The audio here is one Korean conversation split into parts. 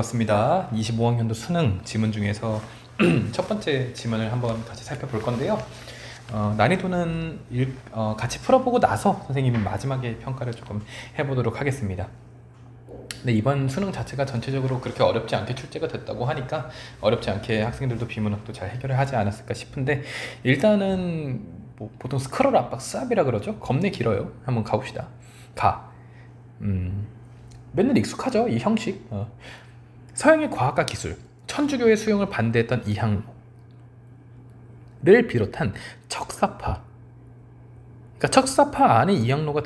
반갑습니다. 25학년도 수능 지문 중에서 첫 번째 지문을 한번 같이 살펴볼 건데요. 난이도는 같이 풀어보고 나서 선생님이 마지막에 평가를 조금 해보도록 하겠습니다. 근데 이번 수능 자체가 전체적으로 그렇게 어렵지 않게 출제가 됐다고 하니까 어렵지 않게 학생들도 비문학도 잘 해결을 하지 않았을까 싶은데, 일단은 뭐 보통 스크롤 압박 쌉이라 그러죠. 겁내 길어요. 한번 가봅시다. 맨날 익숙하죠, 이 형식. 서양의 과학과 기술, 천주교의 수용을 반대했던 이항로를 비롯한 척사파, 그러니까 척사파 안에 이항로가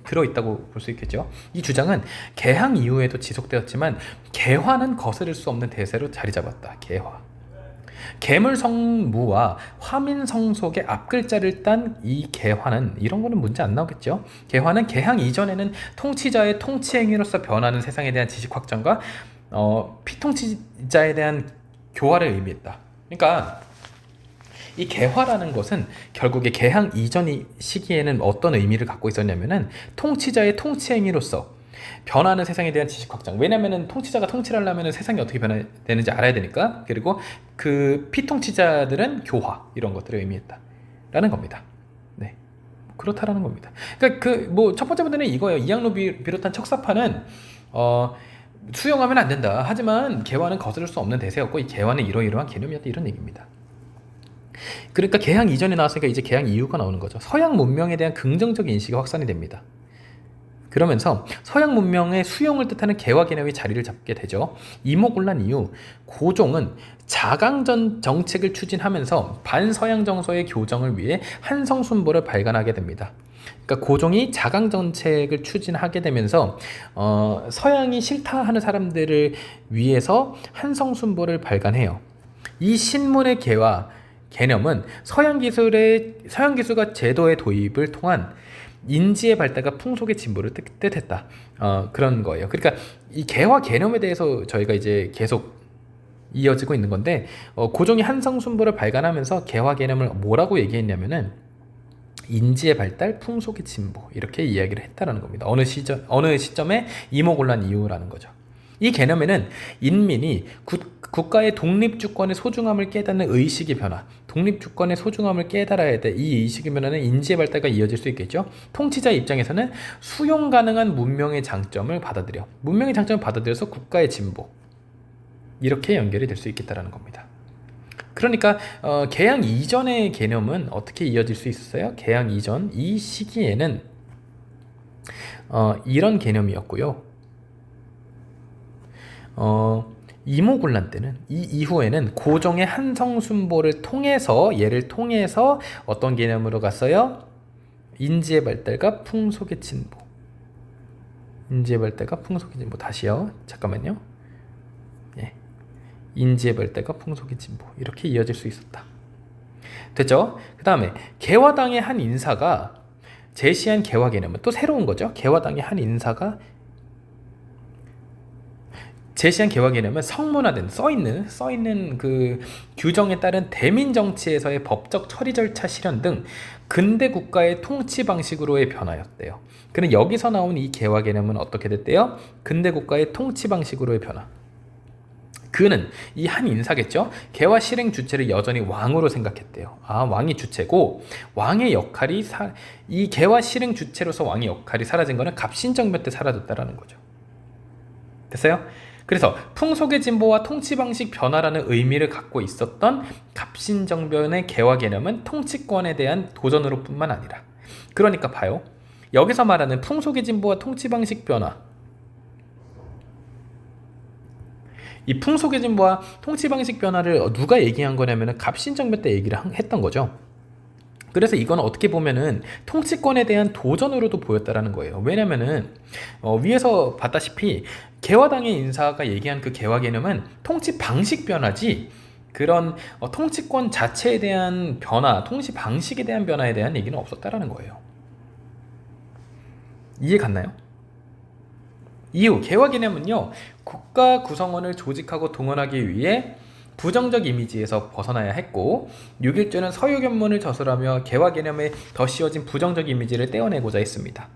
들어있다고 볼 수 있겠죠. 이 주장은 개항 이후에도 지속되었지만 개화는 거스를 수 없는 대세로 자리 잡았다. 개화. 계물성무와 화민성속의 앞글자를 딴 이 개화는, 이런 거는 문제 안 나오겠죠. 개화는 개항 이전에는 통치자의 통치행위로서 변하는 세상에 대한 지식 확장과 피통치자에 대한 교화를 의미했다. 그러니까 이 개화라는 것은 결국에 개항 이전 시기에는 어떤 의미를 갖고 있었냐면은 통치자의 통치행위로서 변하는 세상에 대한 지식 확장. 왜냐면은 통치자가 통치를 하려면 세상이 어떻게 변화되는지 알아야 되니까. 그리고 그 피통치자들은 교화, 이런 것들을 의미했다라는 겁니다. 네, 그렇다라는 겁니다. 그러니까 첫 번째 문제는 이거예요. 이항로 비롯한 척사파는 수용하면 안 된다. 하지만 개화는 거스를 수 없는 대세였고, 이 개화는 이러이러한 개념이었다, 이런 얘기입니다. 그러니까 개항 이전에 나왔으니까 이제 개항 이후가 나오는 거죠. 서양 문명에 대한 긍정적 인식이 확산이 됩니다. 그러면서 서양 문명의 수용을 뜻하는 개화 개념이 자리를 잡게 되죠. 이모곤란 이후 고종은 자강전 정책을 추진하면서 반서양 정서의 교정을 위해 한성순보를 발간하게 됩니다. 그러니까 고종이 자강 정책을 추진하게 되면서 서양이 싫다 하는 사람들을 위해서 한성순보를 발간해요. 이 신문의 개화 개념은 서양 기술과 제도의 도입을 통한 인지의 발달과 풍속의 진보를 뜻했다. 그런 거예요. 그러니까 이 개화 개념에 대해서 저희가 이제 계속 이어지고 있는 건데, 고종이 한성순보를 발간하면서 개화 개념을 뭐라고 얘기했냐면은 인지의 발달, 풍속의 진보, 이렇게 이야기를 했다라는 겁니다. 어느 시점에 이모곤란 이후라는 거죠. 이 개념에는 인민이 국가의 독립주권의 소중함을 깨닫는 의식의 변화, 독립주권의 소중함을 깨달아야 돼. 이 의식의 변화는 인지의 발달과 이어질 수 있겠죠. 통치자 입장에서는 수용 가능한 문명의 장점을 받아들여서 국가의 진보, 이렇게 연결이 될 수 있겠다라는 겁니다. 그러니까 개항 이전의 개념은 어떻게 이어질 수 있었어요? 개항 이전 이 시기에는 이런 개념이었고요. 이모곤란 때는, 이 이후에는 고종의 한성순보를 통해서, 얘를 통해서 어떤 개념으로 갔어요? 인지의 발달과 풍속의 진보. 인지의 발달과 풍속의 진보. 다시요. 잠깐만요. 예. 인지의 발달과 풍속의 진보. 이렇게 이어질 수 있었다. 됐죠? 그 다음에 개화당의 한 인사가 제시한 개화 개념은 또 새로운 거죠. 개화당의 한 인사가 제시한 개화 개념은 성문화된, 써있는 그 규정에 따른 대민 정치에서의 법적 처리 절차 실현 등 근대 국가의 통치 방식으로의 변화였대요. 그럼 여기서 나온 이 개화 개념은 어떻게 됐대요? 근대 국가의 통치 방식으로의 변화. 그는, 이 한 인사겠죠? 개화 실행 주체를 여전히 왕으로 생각했대요. 왕이 주체고, 왕의 역할이 이 개화 실행 주체로서 왕의 역할이 사라진 거는 갑신정변 때 사라졌다라는 거죠. 됐어요? 그래서 풍속의 진보와 통치 방식 변화라는 의미를 갖고 있었던 갑신정변의 개화 개념은 통치권에 대한 도전으로 뿐만 아니라, 그러니까 봐요. 여기서 말하는 풍속의 진보와 통치 방식 변화, 이 풍속의 진보와 통치 방식 변화를 누가 얘기한 거냐면은 갑신정변 때 얘기를 했던 거죠. 그래서 이건 어떻게 보면은 통치권에 대한 도전으로도 보였다라는 거예요. 왜냐면은 위에서 봤다시피 개화당의 인사가 얘기한 그 개화 개념은 통치 방식 변화지, 그런 통치권 자체에 대한 변화, 통치 방식에 대한 변화에 대한 얘기는 없었다라는 거예요. 이해 갔나요? 이후 개화 개념은요, 국가 구성원을 조직하고 동원하기 위해 부정적 이미지에서 벗어나야 했고, 6.1조는 서유견문을 저술하며 개화 개념에 더 씌워진 부정적 이미지를 떼어내고자 했습니다.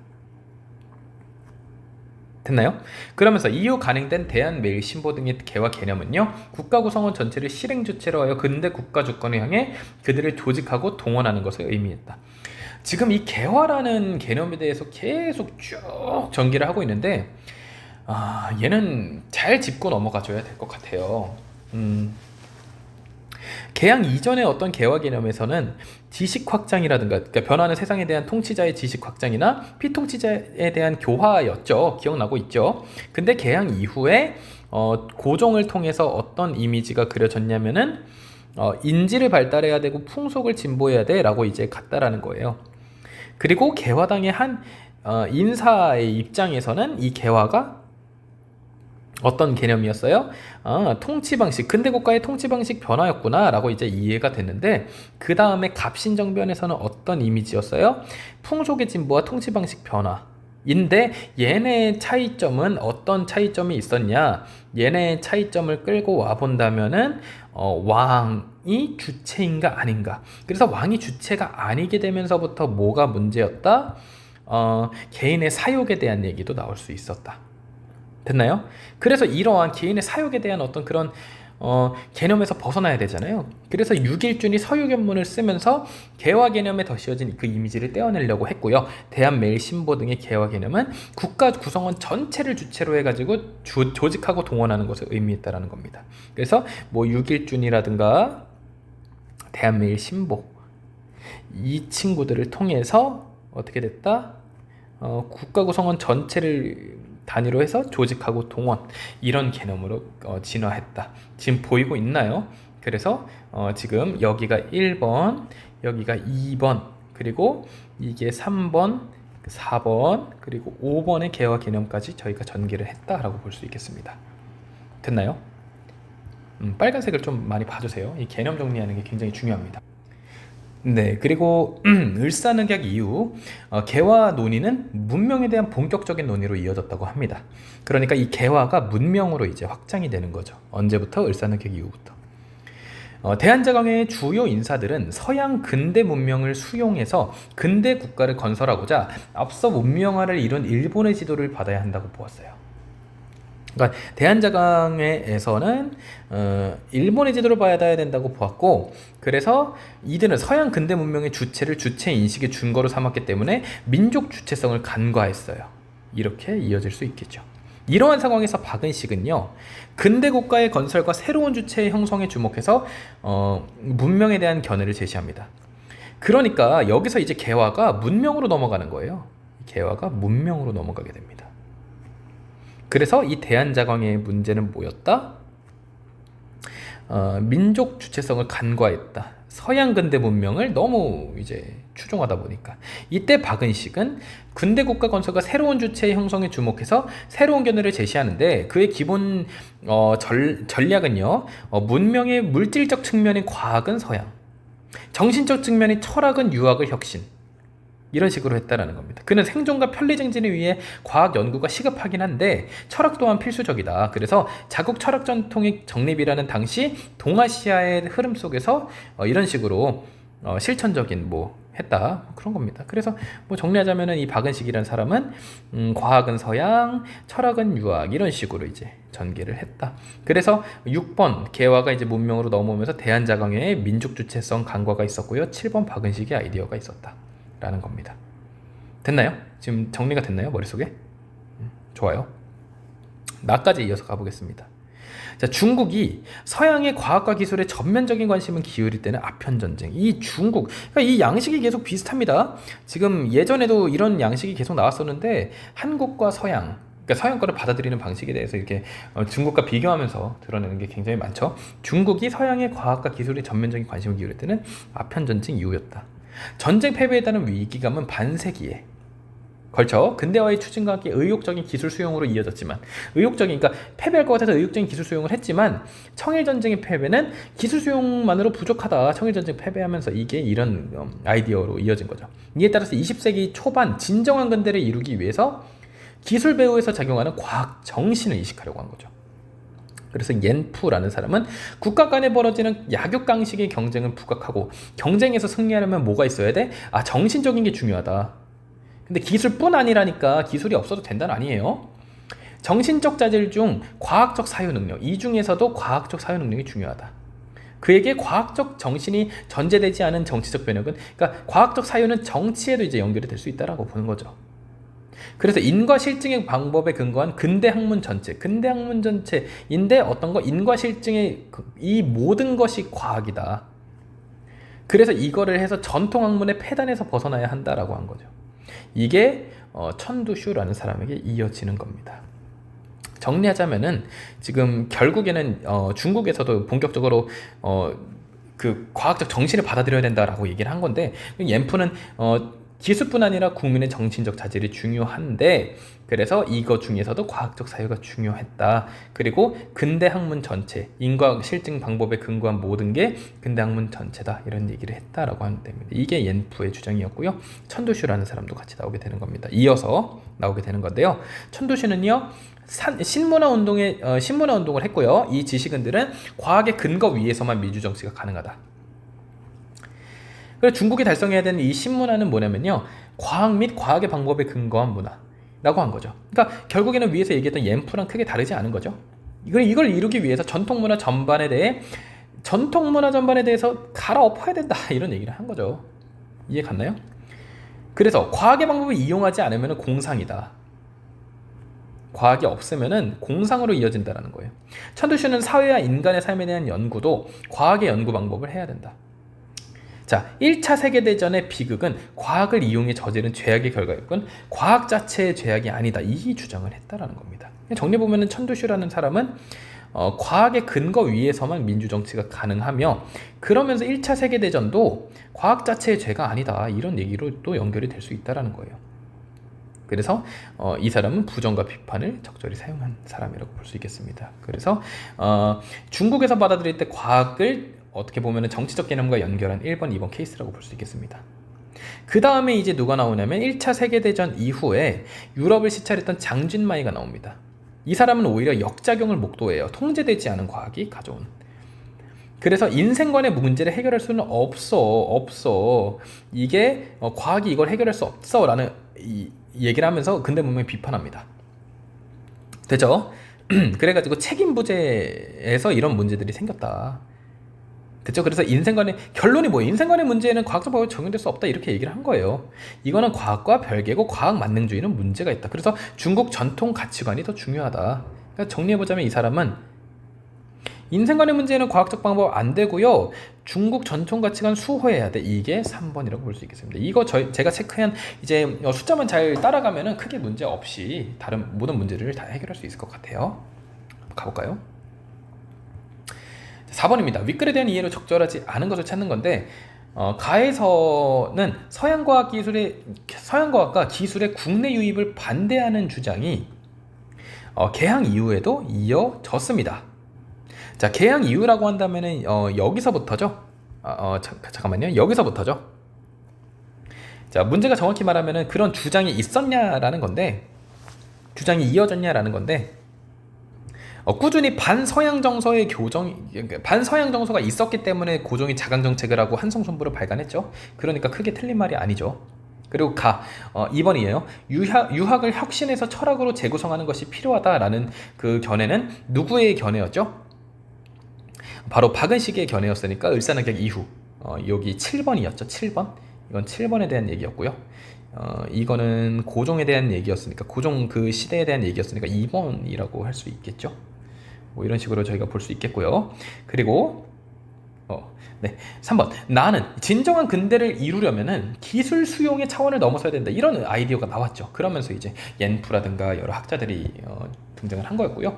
됐나요? 그러면서 이후 간행된 대한매일신보 등의 개화 개념은요, 국가구성원 전체를 실행주체로 하여 근대 국가 주권을 향해 그들을 조직하고 동원하는 것을 의미했다. 지금 이 개화라는 개념에 대해서 계속 쭉 전개를 하고 있는데, 얘는 잘 짚고 넘어가줘야 될 것 같아요. 개항 이전의 어떤 개화 개념에서는 지식 확장이라든가, 그러니까 변화하는 세상에 대한 통치자의 지식 확장이나 피통치자에 대한 교화였죠. 기억나고 있죠. 근데 개항 이후에 고종을 통해서 어떤 이미지가 그려졌냐면은 인지를 발달해야 되고 풍속을 진보해야 돼라고 이제 갔다라는 거예요. 그리고 개화당의 한 인사의 입장에서는 이 개화가 어떤 개념이었어요? 통치 방식, 근대 국가의 통치 방식 변화였구나라고 이제 이해가 됐는데, 그 다음에 갑신정변에서는 어떤 이미지였어요? 풍속의 진보와 통치 방식 변화인데, 얘네의 차이점은 어떤 차이점이 있었냐? 얘네의 차이점을 끌고 와 본다면은 왕이 주체인가 아닌가? 그래서 왕이 주체가 아니게 되면서부터 뭐가 문제였다? 개인의 사욕에 대한 얘기도 나올 수 있었다. 됐나요? 그래서 이러한 개인의 사욕에 대한 어떤 그런 개념에서 벗어나야 되잖아요. 그래서 육일준이 서유견문을 쓰면서 개화 개념에 덧씌워진 그 이미지를 떼어내려고 했고요. 대한매일신보 등의 개화 개념은 국가 구성원 전체를 주체로 해가지고 조직하고 동원하는 것을 의미했다라는 겁니다. 그래서 뭐 육일준이라든가 대한매일신보 이 친구들을 통해서 어떻게 됐다? 국가 구성원 전체를 단위로 해서 조직하고 동원, 이런 개념으로 진화했다. 지금 보이고 있나요? 그래서 지금 여기가 1번, 여기가 2번, 그리고 이게 3번, 4번, 그리고 5번의 개화 개념까지 저희가 전개를 했다라고 볼 수 있겠습니다. 됐나요? 빨간색을 좀 많이 봐주세요. 이 개념 정리하는 게 굉장히 중요합니다. 네, 그리고 을사늑약 이후 개화 논의는 문명에 대한 본격적인 논의로 이어졌다고 합니다. 그러니까 이 개화가 문명으로 이제 확장이 되는 거죠. 언제부터? 을사늑약 이후부터. 대한제강의 주요 인사들은 서양 근대 문명을 수용해서 근대 국가를 건설하고자 앞서 문명화를 이룬 일본의 지도를 받아야 한다고 보았어요. 그러니까 대한제강에서는 일본의 지도를 받아야 된다고 보았고, 그래서 이들은 서양 근대 문명의 주체를 주체 인식의 준거로 삼았기 때문에 민족 주체성을 간과했어요. 이렇게 이어질 수 있겠죠. 이러한 상황에서 박은식은요, 근대 국가의 건설과 새로운 주체의 형성에 주목해서 문명에 대한 견해를 제시합니다. 그러니까 여기서 이제 개화가 문명으로 넘어가는 거예요. 개화가 문명으로 넘어가게 됩니다. 그래서 이 대한자강의 문제는 뭐였다? 민족 주체성을 간과했다. 서양 근대 문명을 너무 이제 추종하다 보니까, 이때 박은식은 근대 국가 건설과 새로운 주체의 형성에 주목해서 새로운 견해를 제시하는데, 그의 기본 전략은요, 문명의 물질적 측면인 과학은 서양, 정신적 측면인 철학은 유학의 혁신, 이런 식으로 했다라는 겁니다. 그는 생존과 편리 증진을 위해 과학 연구가 시급하긴 한데 철학 또한 필수적이다. 그래서 자국 철학 전통의 정립이라는 당시 동아시아의 흐름 속에서 이런 식으로 실천적인 했다, 그런 겁니다. 그래서 정리하자면은 이 박은식이라는 사람은 과학은 서양, 철학은 유학, 이런 식으로 이제 전개를 했다. 그래서 6번 개화가 이제 문명으로 넘어오면서 대한자강의 민족 주체성 간과가 있었고요. 7번 박은식의 아이디어가 있었다 라는 겁니다. 됐나요? 지금 정리가 됐나요? 머릿속에? 좋아요. 나까지 이어서 가보겠습니다. 자, 중국이 서양의 과학과 기술에 전면적인 관심을 기울일 때는 아편전쟁. 이 중국, 그러니까 이 양식이 계속 비슷합니다. 지금 예전에도 이런 양식이 계속 나왔었는데, 한국과 서양, 그러니까 서양 거를 받아들이는 방식에 대해서 이렇게 중국과 비교하면서 드러내는 게 굉장히 많죠. 중국이 서양의 과학과 기술에 전면적인 관심을 기울일 때는 아편전쟁 이후였다. 전쟁 패배에 따른 위기감은 반세기에 걸쳐 근대화의 추진과 함께 의욕적인 기술 수용으로 이어졌지만, 그러니까 패배할 것 같아서 의욕적인 기술 수용을 했지만, 청일전쟁의 패배는 기술 수용만으로 부족하다. 청일전쟁 패배하면서 이게 이런 아이디어로 이어진 거죠. 이에 따라서 20세기 초반 진정한 근대를 이루기 위해서 기술 배후에서 작용하는 과학 정신을 이식하려고 한 거죠. 그래서 옌푸라는 사람은 국가 간에 벌어지는 약육강식의 경쟁을 부각하고, 경쟁에서 승리하려면 뭐가 있어야 돼? 정신적인 게 중요하다. 근데 기술뿐 아니라니까 기술이 없어도 된다는 아니에요. 정신적 자질 중 과학적 사유 능력, 이 중에서도 과학적 사유 능력이 중요하다. 그에게 과학적 정신이 전제되지 않은 정치적 변혁은, 그러니까 과학적 사유는 정치에도 이제 연결이 될 수 있다라고 보는 거죠. 그래서 인과 실증의 방법에 근거한 근대 학문 전체인데 어떤 거 인과 실증의 이 모든 것이 과학이다. 그래서 이거를 해서 전통 학문의 폐단에서 벗어나야 한다라고 한 거죠. 이게 천두슈라는 사람에게 이어지는 겁니다. 정리하자면은 지금 결국에는 중국에서도 본격적으로 그 과학적 정신을 받아들여야 된다라고 얘기를 한 건데, 옌프는 기술뿐 아니라 국민의 정신적 자질이 중요한데, 그래서 이거 중에서도 과학적 사유가 중요했다. 그리고 근대 학문 전체, 인과 실증 방법에 근거한 모든 게 근대 학문 전체다, 이런 얘기를 했다라고 하는 때문에 이게 옌프의 주장이었고요. 천두슈라는 사람도 같이 나오게 되는 겁니다. 이어서 나오게 되는 건데요. 천두슈는요, 신문화 운동을 했고요. 이 지식인들은 과학의 근거 위에서만 민주 정치가 가능하다. 그래서 중국이 달성해야 되는 이 신문화는 뭐냐면요, 과학 및 과학의 방법에 근거한 문화라고 한 거죠. 그러니까 결국에는 위에서 얘기했던 옌프랑 크게 다르지 않은 거죠. 이걸 이루기 위해서 전통 문화 전반에 대해서 갈아엎어야 된다, 이런 얘기를 한 거죠. 이해 갔나요? 그래서 과학의 방법을 이용하지 않으면 공상이다. 과학이 없으면 공상으로 이어진다는 거예요. 천두슈는 사회와 인간의 삶에 대한 연구도 과학의 연구 방법을 해야 된다. 자, 1차 세계대전의 비극은 과학을 이용해 저지른 죄악의 결과였군, 과학 자체의 죄악이 아니다, 이 주장을 했다라는 겁니다. 정리해보면 천두슈라는 사람은 과학의 근거 위에서만 민주정치가 가능하며, 그러면서 1차 세계대전도 과학 자체의 죄가 아니다, 이런 얘기로 또 연결이 될 수 있다는 거예요. 그래서 이 사람은 부정과 비판을 적절히 사용한 사람이라고 볼 수 있겠습니다. 그래서 중국에서 받아들일 때 과학을 어떻게 보면 정치적 개념과 연결한 1번, 2번 케이스라고 볼 수 있겠습니다. 그 다음에 이제 누가 나오냐면 1차 세계대전 이후에 유럽을 시찰했던 장진마이가 나옵니다. 이 사람은 오히려 역작용을 목도해요. 통제되지 않은 과학이 가져온. 그래서 인생관의 문제를 해결할 수는 없어. 이게 과학이 이걸 해결할 수 없어 라는 얘기를 하면서 근대 문명을 비판합니다. 됐죠? 그래가지고 책임부재에서 이런 문제들이 생겼다. 됐죠? 그래서 결론이 뭐예요? 인생관의 문제에는 과학적 방법이 적용될 수 없다, 이렇게 얘기를 한 거예요. 이거는 과학과 별개고 과학 만능주의는 문제가 있다. 그래서 중국 전통 가치관이 더 중요하다. 그러니까 정리해보자면 이 사람은 인생관의 문제는 과학적 방법 안 되고요, 중국 전통 가치관 수호해야 돼. 이게 3번이라고 볼 수 있겠습니다. 이거 제가 체크한 이제 숫자만 잘 따라가면은 크게 문제 없이 다른 모든 문제를 다 해결할 수 있을 것 같아요. 가볼까요? 4번입니다. 윗글에 대한 이해로 적절하지 않은 것을 찾는 건데, 가에서는 서양과학과 기술의 국내 유입을 반대하는 주장이 개항 이후에도 이어졌습니다. 자, 개항 이후라고 한다면은 여기서부터죠. 잠깐만요. 여기서부터죠. 자, 문제가 정확히 말하면은 그런 주장이 있었냐라는 건데, 주장이 이어졌냐라는 건데, 꾸준히 반서양 정서가 있었기 때문에 고종이 자강 정책을 하고 한성 손부를 발간했죠. 그러니까 크게 틀린 말이 아니죠. 그리고 2번이에요. 유학을 혁신해서 철학으로 재구성하는 것이 필요하다라는 그 견해는 누구의 견해였죠? 바로 박은식의 견해였으니까 을사늑약 이후. 여기 7번이었죠. 7번. 이건 7번에 대한 얘기였고요. 이거는 고종에 대한 얘기였으니까, 고종 그 시대에 대한 얘기였으니까 2번이라고 할 수 있겠죠. 뭐 이런 식으로 저희가 볼 수 있겠고요. 그리고 3번. 나는 진정한 근대를 이루려면은 기술 수용의 차원을 넘어서야 된다, 이런 아이디어가 나왔죠. 그러면서 이제 옌프라든가 여러 학자들이 등장을 한 거였고요.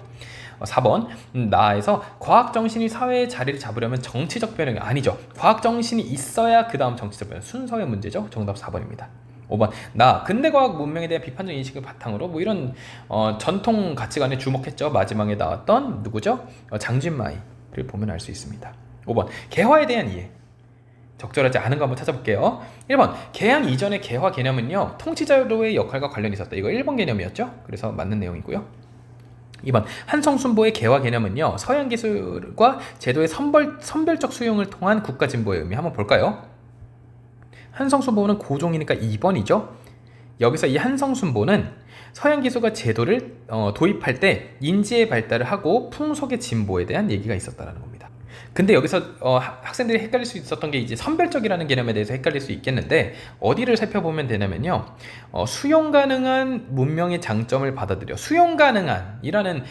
4번. 나에서 과학정신이 사회의 자리를 잡으려면 정치적 변형이 아니죠. 과학정신이 있어야 그 다음 정치적 변형, 순서의 문제죠. 정답 4번입니다. 5번. 근대과학 문명에 대한 비판적 인식을 바탕으로 뭐 이런 전통 가치관에 주목했죠. 마지막에 나왔던 누구죠? 장진마이를 보면 알 수 있습니다. 5번. 개화에 대한 이해. 적절하지 않은 거 한번 찾아볼게요. 1번. 개항 이전의 개화 개념은요, 통치자로의 역할과 관련이 있었다. 이거 1번 개념이었죠. 그래서 맞는 내용이고요. 2번. 한성순보의 개화 개념은요, 서양 기술과 제도의 선별적 수용을 통한 국가 진보의 의미. 한번 볼까요? 한성순보는 고종이니까 2번이죠. 여기서 이 한성순보는 서양 기술과 제도를 도입할 때 인지의 발달을 하고 풍속의 진보에 대한 얘기가 있었다는 겁니다. 근데 여기서 학생들이 헷갈릴 수 있었던 게 이제 선별적이라는 개념에 대해서 헷갈릴 수 있겠는데 어디를 살펴보면 되냐면요. 수용 가능한 문명의 장점을 받아들여 수용 가능한이라는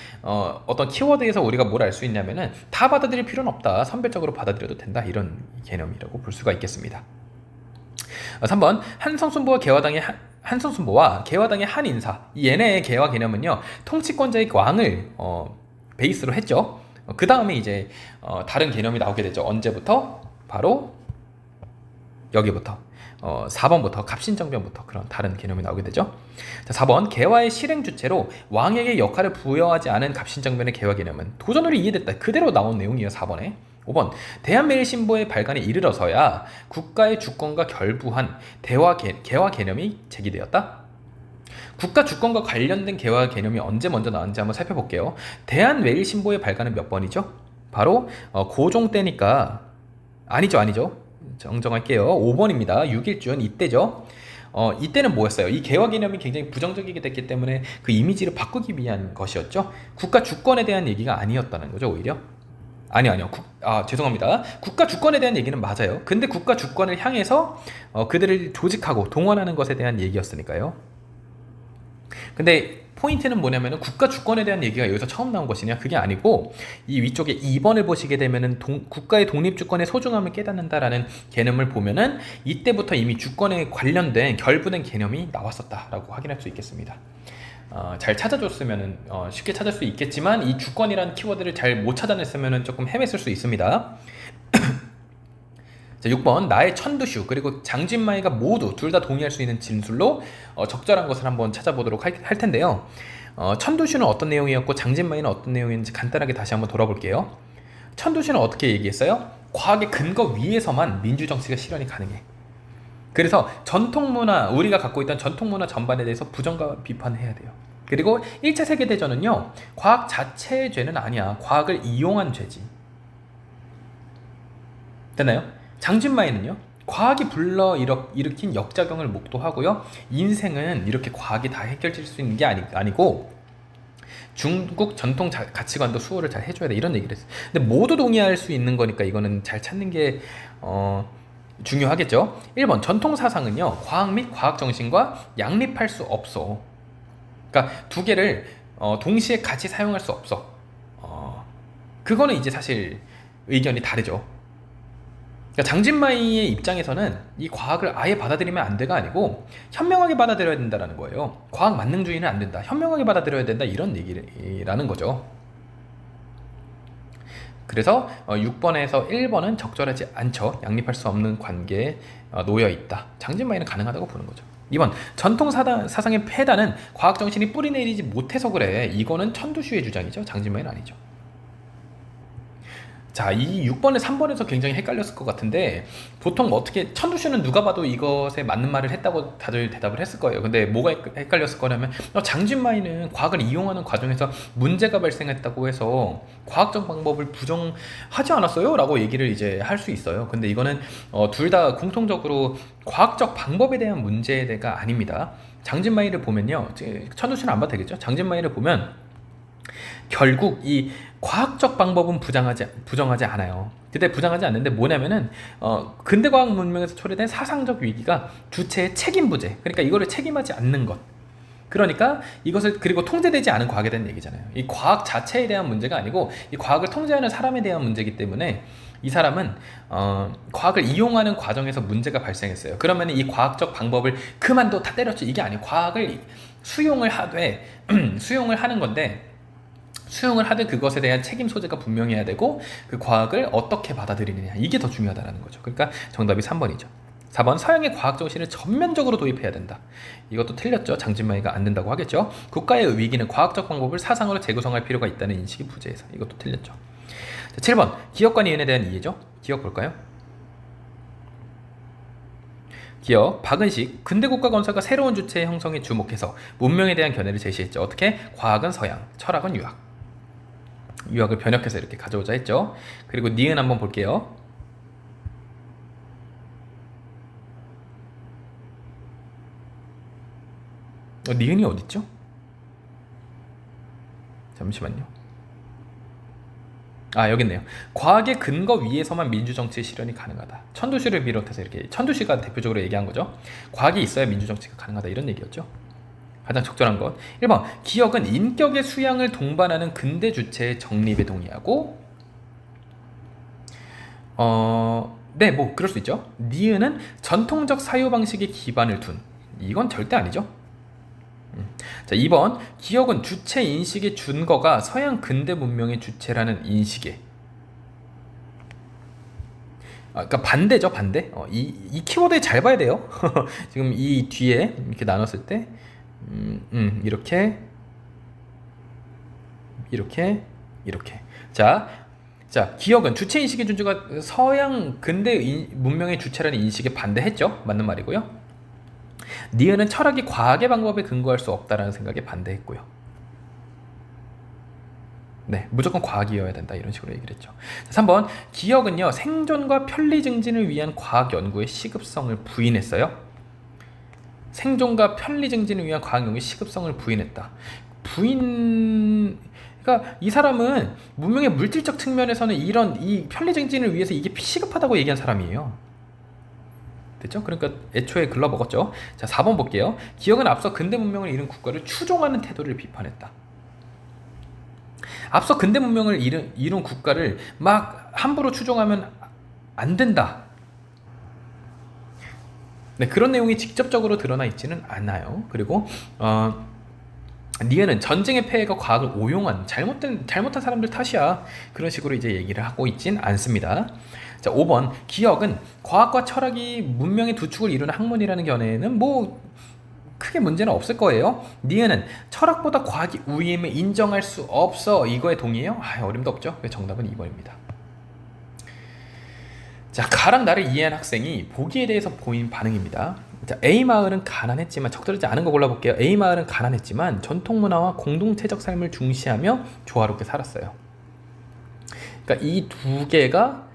어떤 키워드에서 우리가 뭘 알 수 있냐면은 다 받아들일 필요는 없다. 선별적으로 받아들여도 된다. 이런 개념이라고 볼 수가 있겠습니다. 3번 한성순보와 개화당의 한 인사 얘네의 개화 개념은요 통치권자의 왕을 베이스로 했죠. 그 다음에 이제 다른 개념이 나오게 되죠. 언제부터? 바로 여기부터 4번부터 갑신정변부터 그런 다른 개념이 나오게 되죠. 자, 4번 개화의 실행 주체로 왕에게 역할을 부여하지 않은 갑신정변의 개화 개념은 도전으로 이해됐다. 그대로 나온 내용이에요. 4번에 5번 대한매일신보의 발간에 이르러서야 국가의 주권과 결부한 개화 개념이 제기되었다. 국가 주권과 관련된 개화 개념이 언제 먼저 나왔는지 한번 살펴볼게요. 대한매일신보의 발간은 몇 번이죠? 바로 고종 때니까 아니죠. 정정할게요. 5번입니다. 6일주연 이때죠. 이때는 뭐였어요? 이 개화 개념이 굉장히 부정적이게 됐기 때문에 그 이미지를 바꾸기 위한 것이었죠. 국가 주권에 대한 얘기가 아니었다는 거죠. 오히려 아니요. 죄송합니다. 국가 주권에 대한 얘기는 맞아요. 근데 국가 주권을 향해서 그들을 조직하고 동원하는 것에 대한 얘기였으니까요. 근데 포인트는 뭐냐면은 국가 주권에 대한 얘기가 여기서 처음 나온 것이냐? 그게 아니고 이 위쪽에 2번을 보시게 되면은 국가의 독립주권의 소중함을 깨닫는다라는 개념을 보면은 이때부터 이미 주권에 관련된 결부된 개념이 나왔었다라고 확인할 수 있겠습니다. 잘 찾아줬으면 쉽게 찾을 수 있겠지만 이 주권이라는 키워드를 잘 못 찾아냈으면 조금 헤맸을 수 있습니다. 자, 6번 나의 천두슈 그리고 장진마이가 모두 둘 다 동의할 수 있는 진술로 적절한 것을 한번 찾아보도록 할 텐데요. 천두슈는 어떤 내용이었고 장진마이는 어떤 내용인지 간단하게 다시 한번 돌아볼게요. 천두슈는 어떻게 얘기했어요? 과학의 근거 위에서만 민주정치가 실현이 가능해. 그래서 전통문화, 우리가 갖고 있던 전통문화 전반에 대해서 부정과 비판을 해야 돼요. 그리고 1차 세계대전은요 과학 자체의 죄는 아니야. 과학을 이용한 죄지. 됐나요? 장진마이는요 과학이 일으킨 역작용을 목도하고요 인생은 이렇게 과학이 다 해결될 수 있는 게 아니고 중국 전통 가치관도 수호를 잘 해줘야 돼 이런 얘기를 했어요. 근데 모두 동의할 수 있는 거니까 이거는 잘 찾는 게 중요하겠죠. 1번 전통 사상은요 과학 및 과학 정신과 양립할 수 없어. 그러니까 두 개를 동시에 같이 사용할 수 없어. 그거는 이제 사실 의견이 다르죠. 그러니까 장진마이의 입장에서는 이 과학을 아예 받아들이면 안 돼가 아니고 현명하게 받아들여야 된다는 거예요. 과학 만능주의는 안 된다. 현명하게 받아들여야 된다. 이런 얘기라는 거죠. 그래서 6번에서 1번은 적절하지 않죠. 양립할 수 없는 관계에 놓여 있다. 장진마이는 가능하다고 보는 거죠. 2번 전통 사상의 폐단은 과학 정신이 뿌리내리지 못해서 그래. 이거는 천두슈의 주장이죠. 장진마이는 아니죠. 자, 이 6번에 3번에서 굉장히 헷갈렸을 것 같은데 보통 어떻게 천두슈는 누가 봐도 이것에 맞는 말을 했다고 다들 대답을 했을 거예요. 근데 뭐가 헷갈렸을 거냐면 장진마이는 과학을 이용하는 과정에서 문제가 발생했다고 해서 과학적 방법을 부정하지 않았어요? 라고 얘기를 이제 할 수 있어요. 근데 이거는 둘 다 공통적으로 과학적 방법에 대한 문제가 아닙니다. 장진마이를 보면요. 천두슈는 안 봐도 되겠죠? 장진마이를 보면 결국 이 과학적 방법은 부정하지 않아요. 그때 부정하지 않는데 뭐냐면은 근대과학 문명에서 초래된 사상적 위기가 주체의 책임 부재. 그러니까 이거를 책임하지 않는 것. 그러니까 이것을 그리고 통제되지 않은 과학에 대한 얘기잖아요. 이 과학 자체에 대한 문제가 아니고 이 과학을 통제하는 사람에 대한 문제이기 때문에 이 사람은 과학을 이용하는 과정에서 문제가 발생했어요. 그러면 이 과학적 방법을 그만둬 다 때렸죠. 이게 아니에요. 과학을 수용을 하는 건데 수용을 하든 그것에 대한 책임 소재가 분명해야 되고 그 과학을 어떻게 받아들이느냐 이게 더 중요하다는 거죠. 그러니까 정답이 3번이죠. 4번 서양의 과학 정신을 전면적으로 도입해야 된다. 이것도 틀렸죠. 장진마이가 안 된다고 하겠죠. 국가의 위기는 과학적 방법을 사상으로 재구성할 필요가 있다는 인식이 부재해서 이것도 틀렸죠. 자, 7번 기업과 니은에 대한 이해죠. 기업 볼까요? 기업 박은식 근대국가 건설과 새로운 주체의 형성에 주목해서 문명에 대한 견해를 제시했죠. 어떻게? 과학은 서양, 철학은 유학. 유학을 변혁해서 이렇게 가져오자 했죠. 그리고 니은 한번 볼게요. 니은이 어딨죠? 잠시만요. 여기 있네요. 과학의 근거 위에서만 민주정치의 실현이 가능하다. 천도시를 비롯해서 이렇게, 천도시가 대표적으로 얘기한 거죠. 과학이 있어야 민주정치가 가능하다, 이런 얘기였죠. 가장 적절한 것. 1번, 기억은 인격의 수양을 동반하는 근대 주체의 정립에 동의하고, 네, 뭐 그럴 수 있죠. 니은은 전통적 사유방식의 기반을 둔. 이건 절대 아니죠. 자, 2번, 기억은 주체 인식의 준거가 서양 근대 문명의 주체라는 인식에, 그러니까 반대죠, 반대. 이 키워드 잘 봐야 돼요. 지금 이 뒤에 이렇게 나눴을 때, 이렇게, 이렇게, 이렇게. 자, 기억은 주체 인식의 준거가 서양 근대 문명의 주체라는 인식에 반대했죠. 맞는 말이고요. 니은은 철학이 과학의 방법에 근거할 수 없다라는 생각에 반대했고요. 네, 무조건 과학이어야 된다, 이런 식으로 얘기를 했죠. 3번, 기억은요, 생존과 편리 증진을 위한 과학 연구의 시급성을 부인했어요. 생존과 편리 증진을 위한 과학 연구의 시급성을 부인했다. 그러니까 이 사람은 문명의 물질적 측면에서는 이 편리 증진을 위해서 이게 시급하다고 얘기한 사람이에요. 됐죠? 그러니까 애초에 글러먹었죠. 자, 4번 볼게요. 기억은 앞서 근대 문명을 이룬 국가를 추종하는 태도를 비판했다. 앞서 근대 문명을 이룬 국가를 막 함부로 추종하면 안 된다. 네, 그런 내용이 직접적으로 드러나 있지는 않아요. 그리고 니은은 전쟁의 폐해가 과학을 오용한 잘못한 사람들 탓이야. 그런 식으로 이제 얘기를 하고 있진 않습니다. 자, 5번, 기억은 과학과 철학이 문명의 두 축을 이루는 학문이라는 견해에는 뭐 크게 문제는 없을 거예요. 니은은 철학보다 과학이 우위임을 인정할 수 없어. 이거에 동의해요? 어림도 없죠. 정답은 2번입니다. 자, 가랑 나를 이해한 학생이 보기에 대해서 보인 반응입니다. 자, A 마을은 가난했지만, 적절하지 않은 거 골라볼게요. A 마을은 가난했지만 전통 문화와 공동체적 삶을 중시하며 조화롭게 살았어요. 그러니까 이 두 개가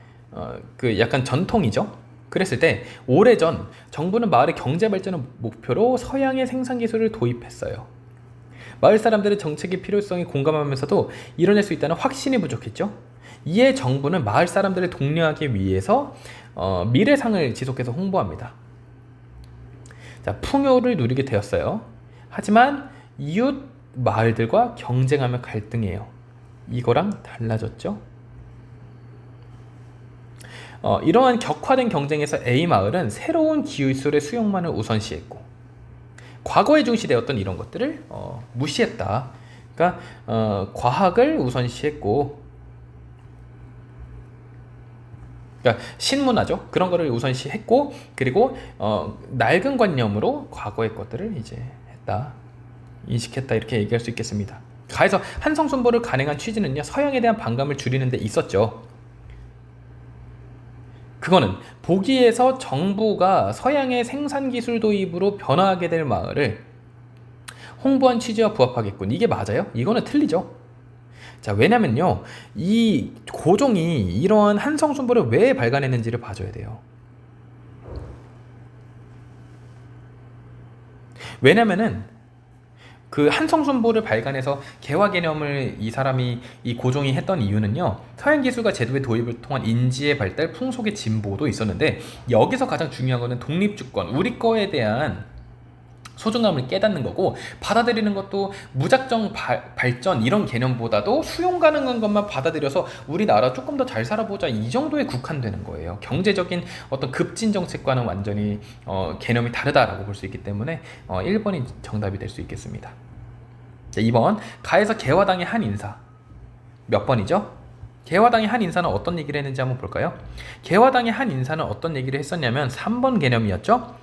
그 약간 전통이죠. 그랬을 때 오래전 정부는 마을의 경제 발전을 목표로 서양의 생산 기술을 도입했어요. 마을 사람들은 정책의 필요성에 공감하면서도 이뤄낼 수 있다는 확신이 부족했죠. 이에 정부는 마을 사람들을 독려하기 위해서 미래상을 지속해서 홍보합니다. 자, 풍요를 누리게 되었어요. 하지만 이웃 마을들과 경쟁하며 갈등해요. 이거랑 달라졌죠. 이러한 격화된 경쟁에서 A 마을은 새로운 기술의 수용만을 우선시했고, 과거에 중시되었던 이런 것들을 무시했다. 그러니까 과학을 우선시했고, 그러니까 신문화죠. 그런 거를 우선시했고, 그리고 낡은 관념으로 과거의 것들을 이제 했다, 인식했다, 이렇게 얘기할 수 있겠습니다. 가에서 한성순보를 간행한 취지는요, 서양에 대한 반감을 줄이는 데 있었죠. 그거는 보기에서 정부가 서양의 생산기술 도입으로 변화하게 될 마을을 홍보한 취지와 부합하겠군. 이게 맞아요? 이거는 틀리죠. 자, 왜냐면요, 이 고종이 이러한 한성순보를 왜 발간했는지를 봐줘야 돼요. 왜냐면은 그 한성순보를 발간해서 개화 개념을 이 고종이 했던 이유는요, 서양 기술과 제도의 도입을 통한 인지의 발달, 풍속의 진보도 있었는데, 여기서 가장 중요한 거는 독립주권, 우리 거에 대한 소중함을 깨닫는 거고, 받아들이는 것도 무작정 발전 이런 개념보다도 수용 가능한 것만 받아들여서 우리나라 조금 더 잘 살아보자, 이 정도에 국한되는 거예요. 경제적인 어떤 급진 정책과는 완전히 개념이 다르다라고 볼 수 있기 때문에 1번이 정답이 될 수 있겠습니다. 자, 2번, 가에서 개화당의 한 인사. 몇 번이죠? 개화당의 한 인사는 어떤 얘기를 했는지 한번 볼까요? 개화당의 한 인사는 어떤 얘기를 했었냐면 3번 개념이었죠.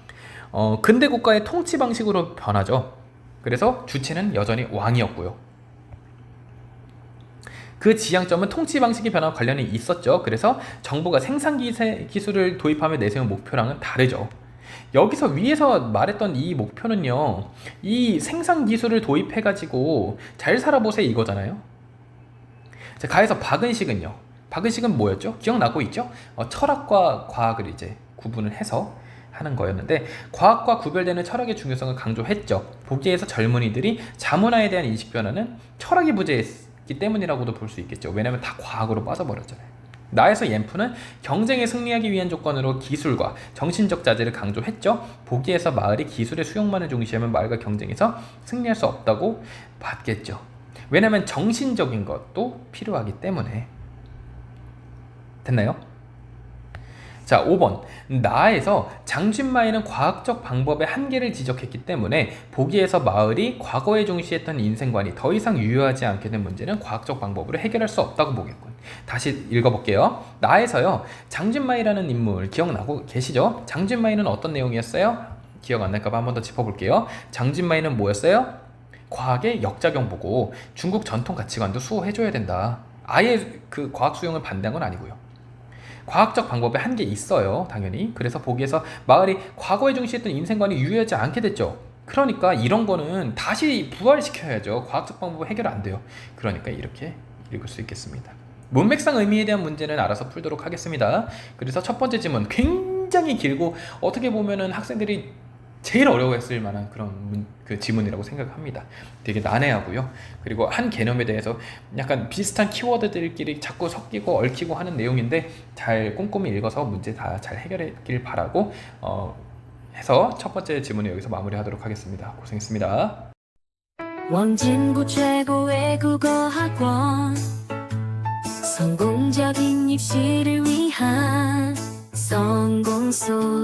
근대 국가의 통치 방식으로 변하죠. 그래서 주체는 여전히 왕이었고요. 그 지향점은 통치 방식의 변화와 관련이 있었죠. 그래서 정부가 생산 기술을 도입하며 내세운 목표랑은 다르죠. 여기서 위에서 말했던 이 목표는요, 이 생산 기술을 도입해가지고 잘 살아보세요, 이거잖아요. 자, 가에서 박은식은 뭐였죠? 기억나고 있죠? 철학과 과학을 이제 구분을 해서 하는 거였는데 과학과 구별되는 철학의 중요성을 강조했죠. 보기에서 젊은이들이 자문화에 대한 인식 변화는 철학이 부재했기 때문이라고도 볼 수 있겠죠. 왜냐하면 다 과학으로 빠져버렸잖아요. 나에서 옌프는 경쟁에 승리하기 위한 조건으로 기술과 정신적 자질을 강조했죠. 보기에서 마을이 기술의 수용만을 중시하면 마을과 경쟁에서 승리할 수 없다고 봤겠죠. 왜냐하면 정신적인 것도 필요하기 때문에. 됐나요? 자, 5번. 나에서 장준마이는 과학적 방법의 한계를 지적했기 때문에 보기에서 마을이 과거에 중시했던 인생관이 더 이상 유효하지 않게 된 문제는 과학적 방법으로 해결할 수 없다고 보겠군. 다시 읽어볼게요. 나에서요. 장준마이라는 인물 기억나고 계시죠? 장준마이는 어떤 내용이었어요? 기억 안 날까봐 한 번 더 짚어볼게요. 장준마이는 뭐였어요? 과학의 역작용 보고 중국 전통 가치관도 수호해줘야 된다. 아예 그 과학 수용을 반대한 건 아니고요. 과학적 방법에 한계 있어요, 당연히. 그래서 보기에서 마을이 과거에 중시했던 인생관이 유효하지 않게 됐죠. 그러니까 이런 거는 다시 부활시켜야죠. 과학적 방법은 해결 안 돼요. 그러니까 이렇게 읽을 수 있겠습니다. 문맥상 의미에 대한 문제는 알아서 풀도록 하겠습니다. 그래서 첫 번째 질문 굉장히 길고 어떻게 보면은 학생들이 제일 어려워했을 만한 그런 그 지문이라고 생각합니다. 되게 난해하고요. 그리고 한 개념에 대해서 약간 비슷한 키워드들끼리 자꾸 섞이고 얽히고 하는 내용인데 잘 꼼꼼히 읽어서 문제 다 잘 해결했길 바라고 해서 첫 번째 지문을 여기서 마무리하도록 하겠습니다. 고생했습니다. 원진구 최고의 국어학원 성공적인 입시를 위한 성공소